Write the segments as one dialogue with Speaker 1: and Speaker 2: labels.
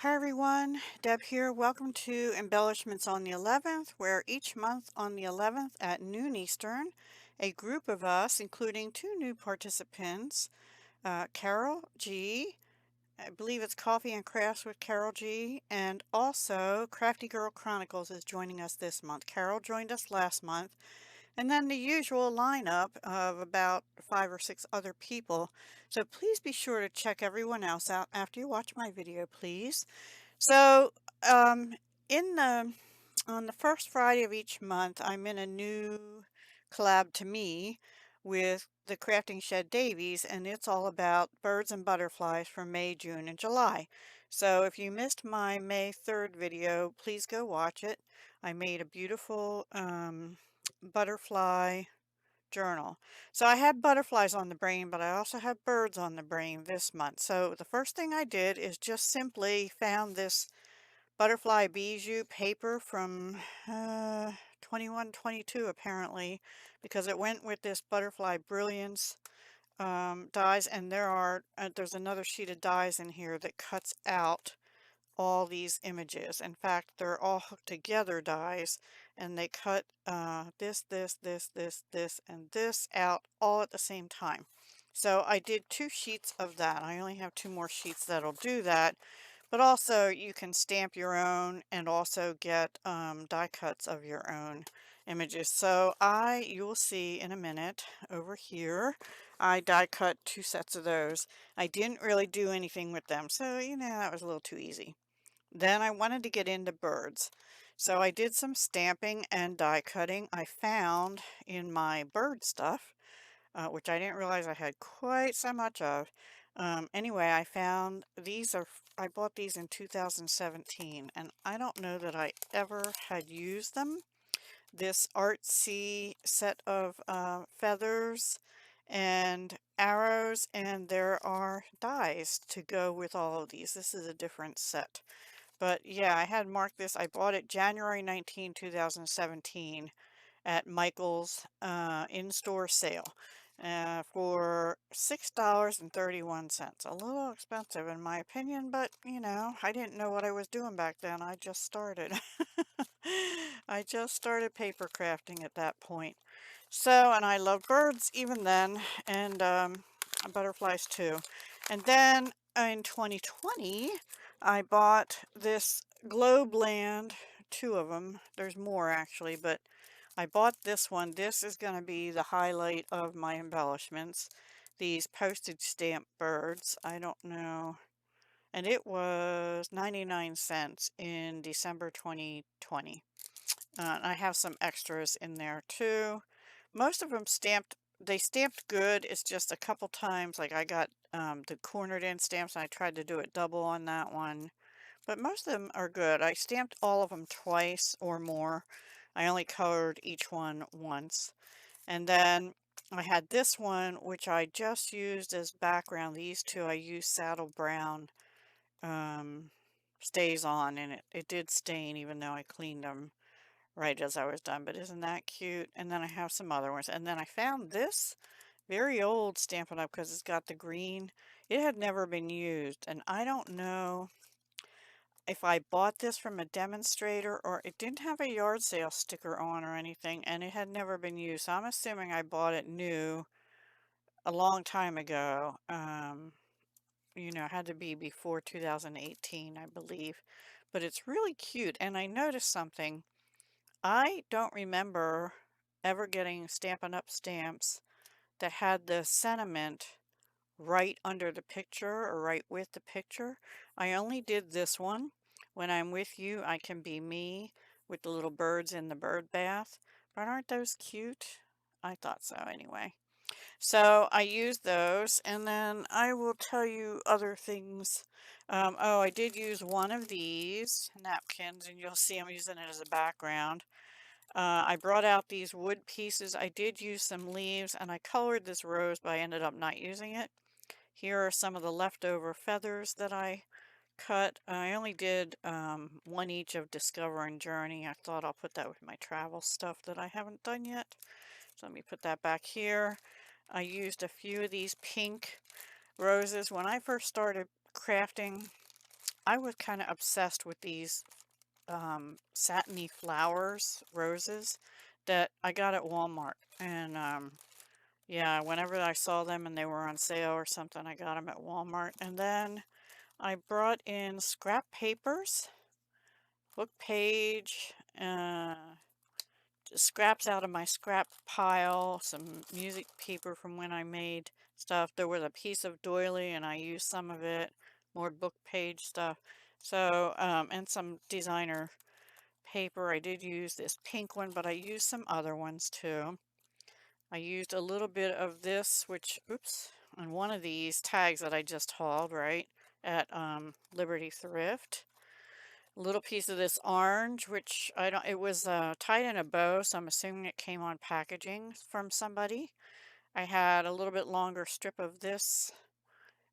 Speaker 1: Hi everyone, Deb here. Welcome to Embellishments on the 11th, where each month on the 11th at noon Eastern, a group of us, including two new participants, Carol G, I believe it's Coffee and Crafts with Carol G, and also Crafty Girl Chronicles is joining us this month. Carol joined us last month, and then the usual lineup of about 5 or 6 other people. So please be sure to check everyone else out after you watch my video, please. So, um, in the on the first Friday of each month, I'm in a new collab to me with the Crafting Shed Davies, and it's all about birds and butterflies for May, June, and July. So if you missed my May 3rd video, please go watch it. I made a beautiful butterfly journal. So I had butterflies on the brain, but I also have birds on the brain this month. So the first thing I did is just simply found this butterfly bijou paper from 2122 apparently, because it went with this butterfly brilliance dies, and there's another sheet of dies in here that cuts out all these images. In fact, they're all hooked together dies, and they cut this, and this out all at the same time. So I did 2 sheets of that. I only have 2 more sheets that'll do that. But also you can stamp your own and also get die cuts of your own images. So you'll see in a minute over here, I die cut 2 sets of those. I didn't really do anything with them, so that was a little too easy. Then I wanted to get into birds. So I did some stamping and die cutting. I found in my bird stuff, which I didn't realize I had quite so much of. Anyway, I found I bought these in 2017, and I don't know that I ever had used them. This artsy set of feathers and arrows, and there are dies to go with all of these. This is a different set. But yeah, I had marked this. I bought it January 19, 2017 at Michael's in-store sale for $6.31. A little expensive in my opinion, but I didn't know what I was doing back then. I just started. I just started paper crafting at that point. So, and I love birds even then, and butterflies too. And then in 2020, I bought this Globe Land, 2 of them. There's more actually, but I bought this one. This is going to be the highlight of my embellishments. These postage stamp birds. I don't know. And it was 99 cents in December 2020. I have some extras in there too. Most of them they stamped good. It's just a couple times, like I got the cornered in stamps, and I tried to do it double on that one. But most of them are good. I stamped all of them twice or more. I only colored each one once. And then I had this one, which I just used as background. These 2 I used saddle brown um, stays on, and it did stain even though I cleaned them right as I was done. But isn't that cute? And then I have some other ones. And then I found this very old Stampin' Up! Because it's got the green. It had never been used, and I don't know if I bought this from a demonstrator, or it didn't have a yard sale sticker on or anything, and it had never been used. So I'm assuming I bought it new a long time ago. It had to be before 2018, I believe. But it's really cute, and I noticed something. I don't remember ever getting Stampin' Up! Stamps that had the sentiment right under the picture or right with the picture. I only did this one. When I'm with you, I can be me with the little birds in the bird bath. But aren't those cute? I thought so anyway. So I used those, and then I will tell you other things. Oh, I did use one of these napkins, and you'll see I'm using it as a background. I brought out these wood pieces. I did use some leaves, and I colored this rose, but I ended up not using it. Here are some of the leftover feathers that I cut. I only did 1 each of Discover and Journey. I thought I'll put that with my travel stuff that I haven't done yet. So let me put that back here. I used a few of these pink roses. When I first started crafting, I was kind of obsessed with these satiny flowers, roses, that I got at Walmart. And yeah, whenever I saw them and they were on sale or something, I got them at Walmart. And then I brought in scrap papers, book page, scraps out of my scrap pile, some music paper from when I made stuff. There was a piece of doily and I used some of it, more book page stuff. So, and some designer paper. I did use this pink one, but I used some other ones too. I used a little bit of this, which, oops, on one of these tags that I just hauled, right, at Liberty Thrift. A little piece of this orange, which I don't, it was tied in a bow, so I'm assuming it came on packaging from somebody. I had a little bit longer strip of this.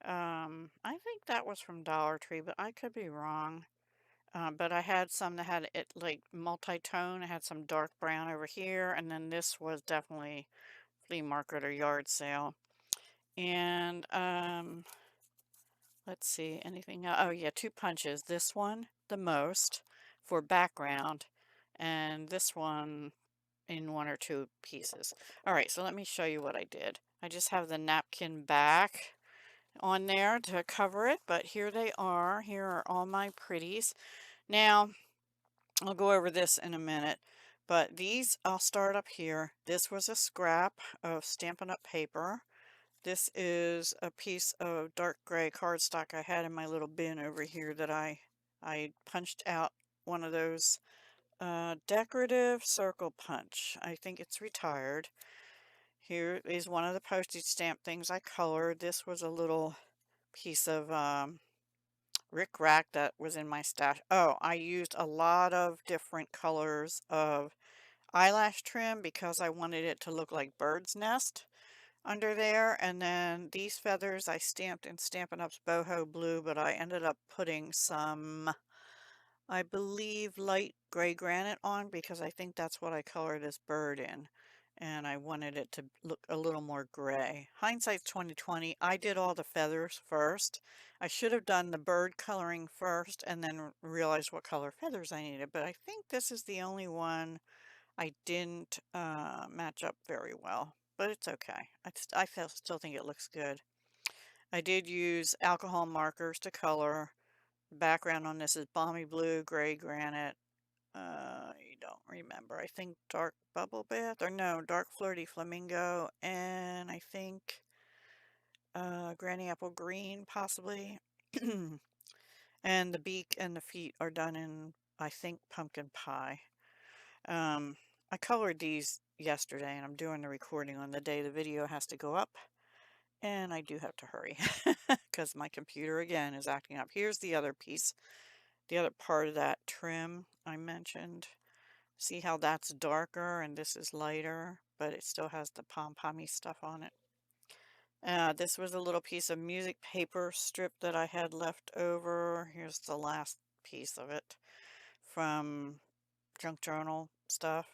Speaker 1: I think that was from Dollar Tree, but I could be wrong. But I had some that had it like multi-tone. I had some dark brown over here, and then this was definitely flea market or yard sale. And let's see, anything else? Oh yeah, two punches. This one the most for background, and this one in one or two pieces. All right, so let me show you what I did. I just have the napkin back on there to cover it, but here they are. Here are all my pretties. Now, I'll go over this in a minute, but these, I'll start up here. This was a scrap of Stampin' Up! Paper. This is a piece of dark gray cardstock I had in my little bin over here that I punched out one of those decorative circle punch. I think it's retired. Here is one of the postage stamp things I colored. This was a little piece of Rick Rack that was in my stash. Oh, I used a lot of different colors of eyelash trim because I wanted it to look like bird's nest under there. And then these feathers I stamped in Stampin' Up's boho blue, but I ended up putting some, I believe, light gray granite on because I think that's what I colored this bird in. And I wanted it to look a little more gray. Hindsight's 2020. I did all the feathers first. I should have done the bird coloring first and then realized what color feathers I needed. But I think this is the only one I didn't match up very well. But it's okay. Still think it looks good. I did use alcohol markers to color. The background on this is balmy blue, gray granite. I don't remember. I think dark bubble bath, or no, dark flirty flamingo, and I think granny apple green, possibly. And the beak and the feet are done in, I think, pumpkin pie. Um, I colored these yesterday, and I'm doing the recording on the day the video has to go up, and I do have to hurry because my computer again is acting up. Here's the other piece, the other part of that trim I mentioned. See how that's darker and this is lighter, but it still has the pom-pommy stuff on it. This was a little piece of music paper strip that I had left over. Here's the last piece of it from junk journal stuff.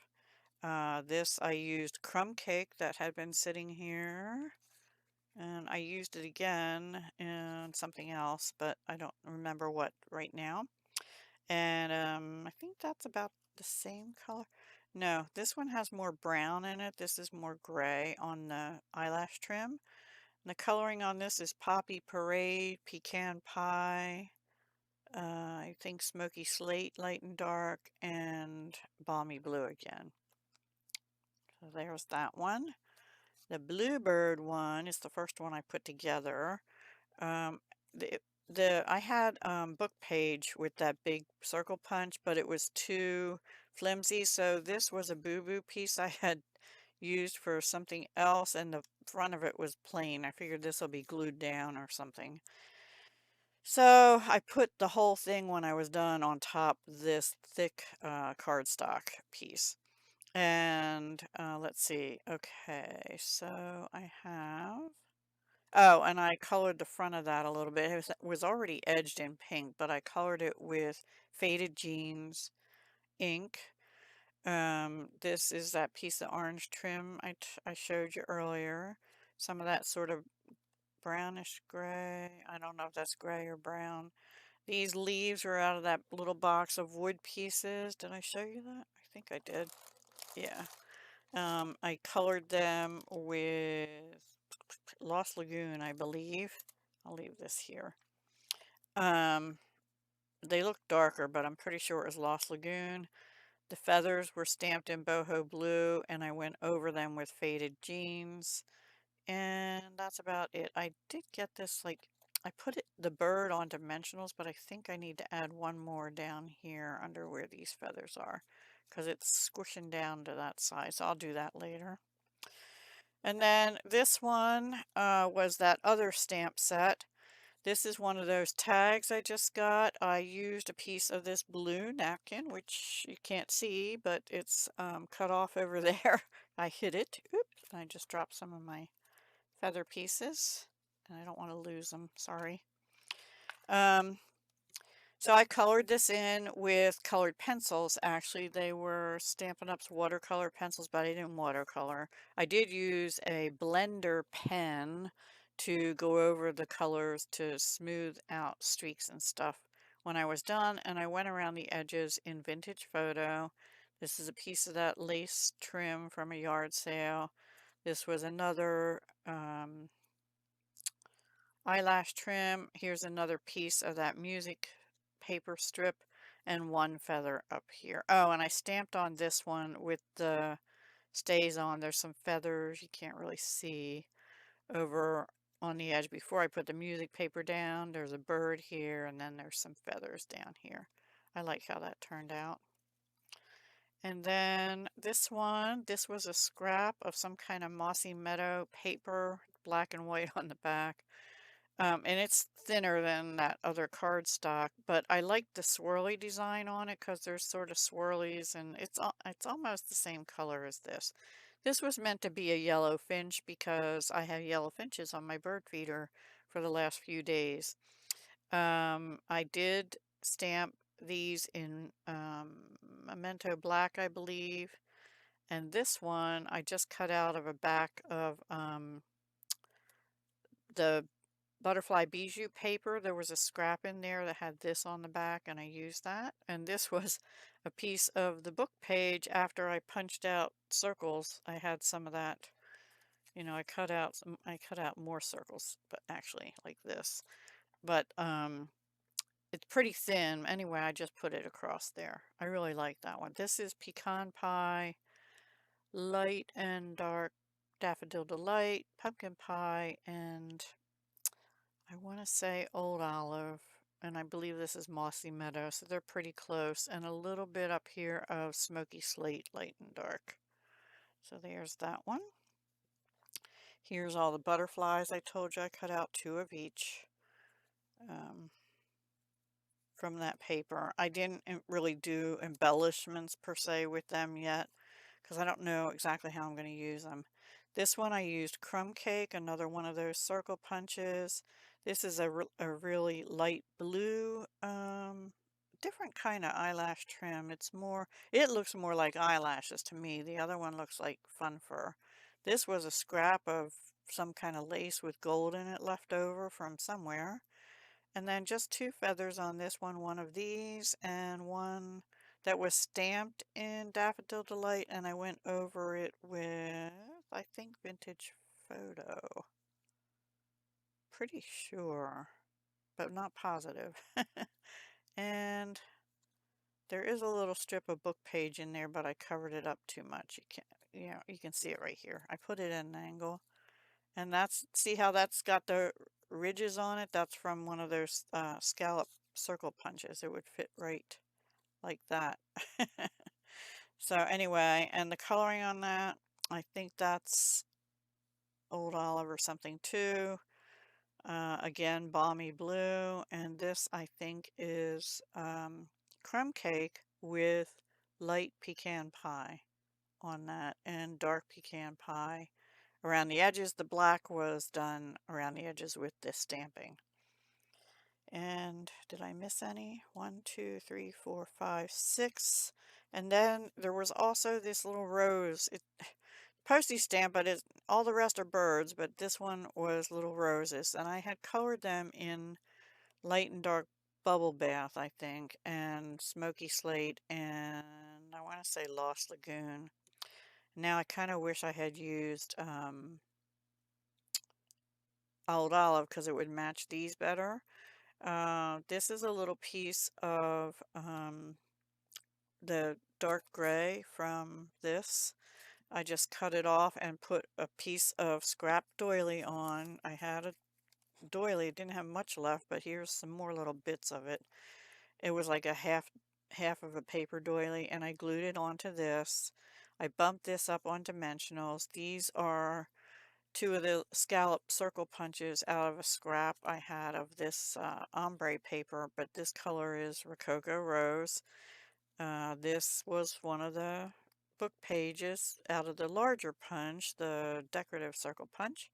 Speaker 1: This I used crumb cake that had been sitting here, and I used it again in something else, but I don't remember what right now. And I think that's about the same color. No, this one has more brown in it. This is more gray on the eyelash trim. And the coloring on this is Poppy Parade, Pecan Pie, I think Smoky Slate, light and dark, and Balmy Blue again. So there's that one. The Bluebird one is the first one I put together. Um, the I had book page with that big circle punch, but it was too flimsy. So this was a boo-boo piece I had used for something else, and the front of it was plain. I figured this will be glued down or something. So I put the whole thing when I was done on top this thick cardstock piece. And let's see. Okay, so I have. Oh, and I colored the front of that a little bit. It was already edged in pink, but I colored it with Faded Jeans ink. This is that piece of orange trim I showed you earlier. Some of that sort of brownish gray. I don't know if that's gray or brown. These leaves are out of that little box of wood pieces. Did I show you that? I think I did. Yeah. I colored them with Lost Lagoon, I believe. I'll leave this here. Um, they look darker, but I'm pretty sure it was Lost Lagoon. The feathers were stamped in boho blue, and I went over them with faded jeans. And that's about it. I did get this, like, I put the bird on dimensionals, but I think I need to add one more down here under where these feathers are, because it's squishing down to that size. So I'll do that later. And then this one was that other stamp set. This is one of those tags I just got. I used a piece of this blue napkin, which you can't see, but it's cut off over there. I hit it. Oops, I just dropped some of my feather pieces, and I don't want to lose them, sorry. So I colored this in with colored pencils. Actually, they were Stampin' Up's watercolor pencils, but I didn't watercolor. I did use a blender pen to go over the colors to smooth out streaks and stuff when I was done, and I went around the edges in Vintage Photo. This is a piece of that lace trim from a yard sale. This was another eyelash trim. Here's another piece of that music paper strip and one feather up here. Oh, and I stamped on this one with the stays on. There's some feathers you can't really see over on the edge before I put the music paper down. There's a bird here, and then there's some feathers down here. I like how that turned out. And then this one, this was a scrap of some kind of mossy meadow paper, black and white on the back. And it's thinner than that other cardstock, but I like the swirly design on it because there's sort of swirlies, and it's almost the same color as this. This was meant to be a yellow finch because I have yellow finches on my bird feeder for the last few days. I did stamp these in Memento Black, I believe, and this one I just cut out of a back of the butterfly bijou paper. There was a scrap in there that had this on the back, and I used that. And this was a piece of the book page after I punched out circles. I had some of that, you know, I cut out more circles, but actually like this. But it's pretty thin. Anyway, I just put it across there. I really like that one. This is pecan pie, light and dark daffodil delight, pumpkin pie, and I want to say Old Olive, and I believe this is Mossy Meadow, so they're pretty close, and a little bit up here of Smoky Slate, light and dark. So there's that one. Here's all the butterflies I told you. I cut out 2 of each from that paper. I didn't really do embellishments per se with them yet, because I don't know exactly how I'm going to use them. This one I used crumb cake, another one of those circle punches. This is a really light blue, different kind of eyelash trim. It looks more like eyelashes to me. The other one looks like fun fur. This was a scrap of some kind of lace with gold in it left over from somewhere. And then just 2 feathers on this one of these, and one that was stamped in Daffodil Delight, and I went over it with, I think, Vintage Photo. Pretty sure, but not positive. And there is a little strip of book page in there, but I covered it up too much. You can see it right here. I put it at an angle. And see how that's got the ridges on it? That's from one of those scallop circle punches. It would fit right like that. So anyway, and the coloring on that, I think that's Old Olive or something too. Again, balmy blue. And this, I think, is crumb cake with light pecan pie on that and dark pecan pie. Around the edges, the black was done around the edges with this stamping. And did I miss any? 1, 2, 3, 4, 5, 6. And then there was also this little rose. Postage stamp, but all the rest are birds, but this one was little roses. And I had colored them in light and dark Bubble Bath, I think, and Smoky Slate, and I want to say Lost Lagoon. Now I kind of wish I had used Old Olive because it would match these better. This is a little piece of the dark gray from this. I just cut it off and put a piece of scrap doily on. I had a doily, it didn't have much left, but here's some more little bits of it. It was like a half of a paper doily, and I glued it onto this. I bumped this up on dimensionals. These are two of the scallop circle punches out of a scrap I had of this ombre paper, but this color is Rococo Rose. This was one of the book pages out of the larger punch, the decorative circle punch.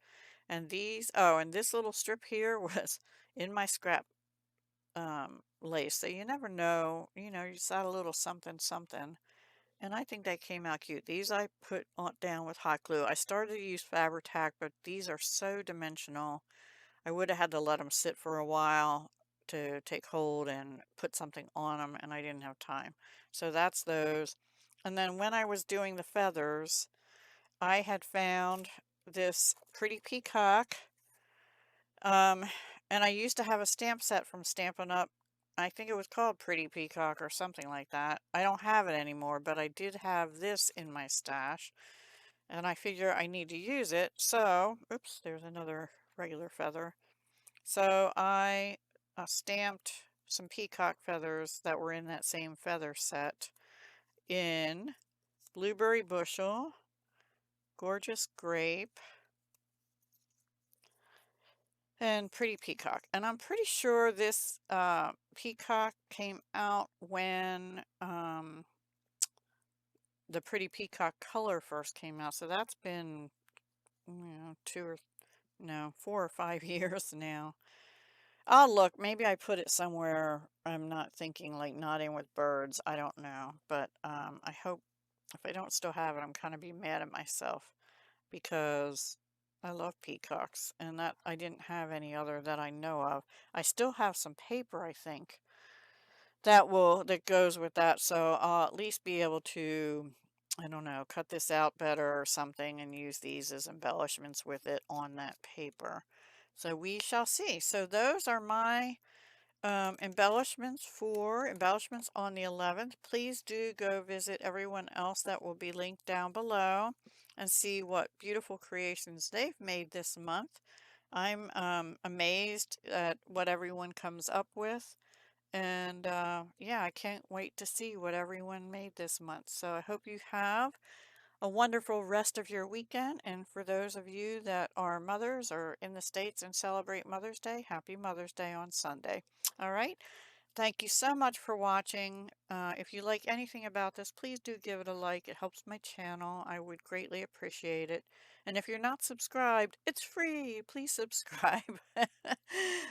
Speaker 1: And these, oh, and this little strip here was in my scrap lace. So you never know, you know, you just add a little something, something. And I think they came out cute. These I put on, down with hot glue. I started to use Fabri-Tac, but these are so dimensional. I would have had to let them sit for a while to take hold and put something on them, and I didn't have time. So that's those. And then when I was doing the feathers, I had found this pretty peacock. Um, and I used to have a stamp set from Stampin' Up. I think it was called Pretty Peacock or something like that. I don't have it anymore, but I did have this in my stash. And I figure I need to use it. So, oops, there's another regular feather. So I stamped some peacock feathers that were in that same feather set in Blueberry Bushel, Gorgeous Grape, and Pretty Peacock. And I'm pretty sure this peacock came out when the Pretty Peacock color first came out. So that's been, you know, 4 or 5 years now. I'll look. Maybe I put it somewhere. I'm not thinking like not in with birds. I don't know. But I hope if I don't still have it, I'm kind of be mad at myself because I love peacocks and that I didn't have any other that I know of. I still have some paper, I think, that goes with that. So I'll at least be able to, I don't know, cut this out better or something and use these as embellishments with it on that paper. So we shall see. So those are my embellishments for embellishments on the 11th. Please do go visit everyone else that will be linked down below and see what beautiful creations they've made this month. I'm amazed at what everyone comes up with. And yeah, I can't wait to see what everyone made this month. So I hope you have a wonderful rest of your weekend. And for those of you that are mothers or in the States and celebrate Mother's Day, happy Mother's Day on Sunday. All right. Thank you so much for watching. If you like anything about this, please do give it a like. It helps my channel. I would greatly appreciate it. And if you're not subscribed, it's free. Please subscribe.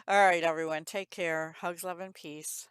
Speaker 1: All right, everyone. Take care. Hugs, love, and peace.